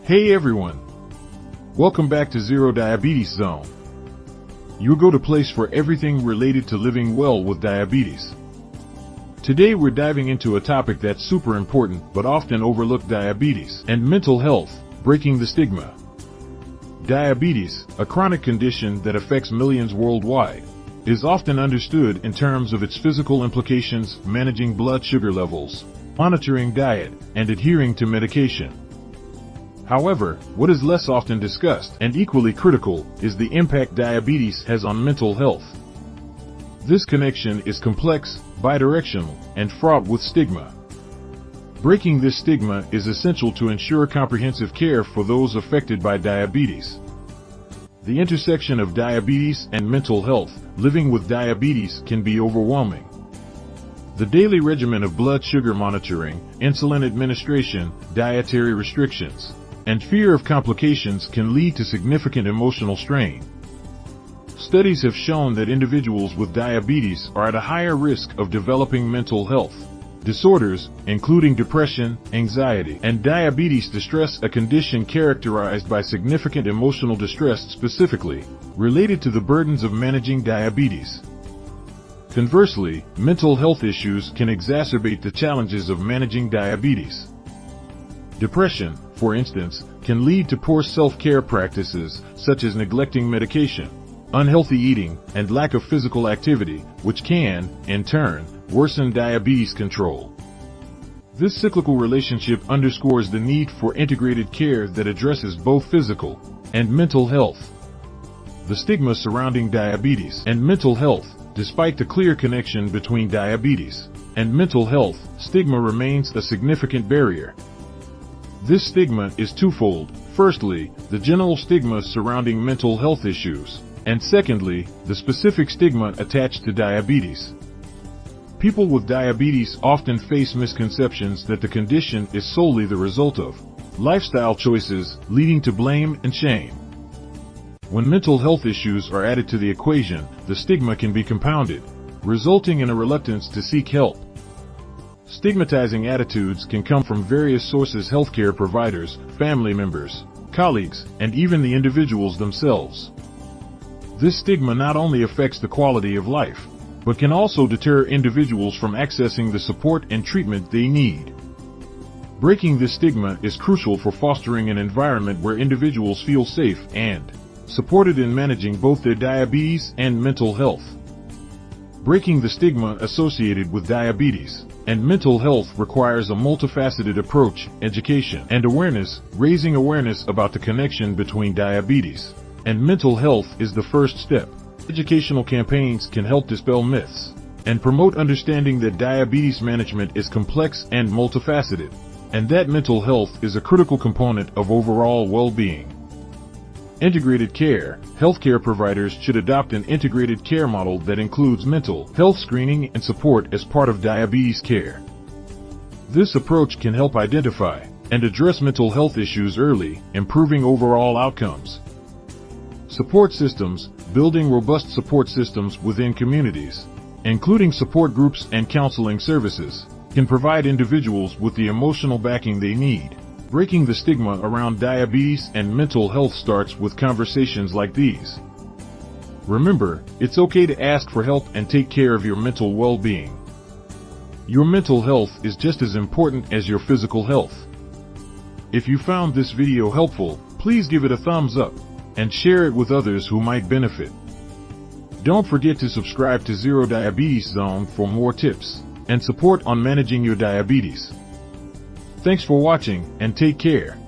Hey everyone! Welcome back to Zerodiabetes Zone. Your go-to place for everything related to living well with diabetes. Today we're diving into a topic that's super important but often overlooked: diabetes and mental health, breaking the stigma. Diabetes, a chronic condition that affects millions worldwide, is often understood in terms of its physical implications: managing blood sugar levels, monitoring diet, and adhering to medication. However, what is less often discussed and equally critical is the impact diabetes has on mental health. This connection is complex, bidirectional, and fraught with stigma. Breaking this stigma is essential to ensure comprehensive care for those affected by diabetes. The intersection of diabetes and mental health. Living with diabetes can be overwhelming. The daily regimen of blood sugar monitoring, insulin administration, dietary restrictions, and fear of complications can lead to significant emotional strain. Studies have shown that individuals with diabetes are at a higher risk of developing mental health disorders, including depression, anxiety, and diabetes distress, a condition characterized by significant emotional distress specifically related to the burdens of managing diabetes. Conversely, mental health issues can exacerbate the challenges of managing diabetes. Depression, for instance, can lead to poor self-care practices such as neglecting medication, unhealthy eating, and lack of physical activity, which can, in turn, worsen diabetes control. This cyclical relationship underscores the need for integrated care that addresses both physical and mental health. The stigma surrounding diabetes and mental health. Despite the clear connection between diabetes and mental health, stigma remains a significant barrier. This stigma is twofold: firstly, the general stigma surrounding mental health issues, and secondly, the specific stigma attached to diabetes. People with diabetes often face misconceptions that the condition is solely the result of lifestyle choices, leading to blame and shame. When mental health issues are added to the equation, the stigma can be compounded, resulting in a reluctance to seek help. Stigmatizing attitudes can come from various sources: healthcare providers, family members, colleagues, and even the individuals themselves. This stigma not only affects the quality of life, but can also deter individuals from accessing the support and treatment they need. Breaking this stigma is crucial for fostering an environment where individuals feel safe and supported in managing both their diabetes and mental health. Breaking the stigma associated with diabetes and mental health requires a multifaceted approach: education and awareness. Raising awareness about the connection between diabetes and mental health is the first step. Educational campaigns can help dispel myths and promote understanding that diabetes management is complex and multifaceted, and that mental health is a critical component of overall well-being. Integrated care. Healthcare providers should adopt an integrated care model that includes mental health screening and support as part of diabetes care. This approach can help identify and address mental health issues early, improving overall outcomes. Support systems. Building robust support systems within communities, including support groups and counseling services, can provide individuals with the emotional backing they need. Breaking the stigma around diabetes and mental health starts with conversations like these. Remember, it's okay to ask for help and take care of your mental well-being. Your mental health is just as important as your physical health. If you found this video helpful, please give it a thumbs up and share it with others who might benefit. Don't forget to subscribe to Zerodiabetes Zone for more tips and support on managing your diabetes. Thanks for watching, and take care.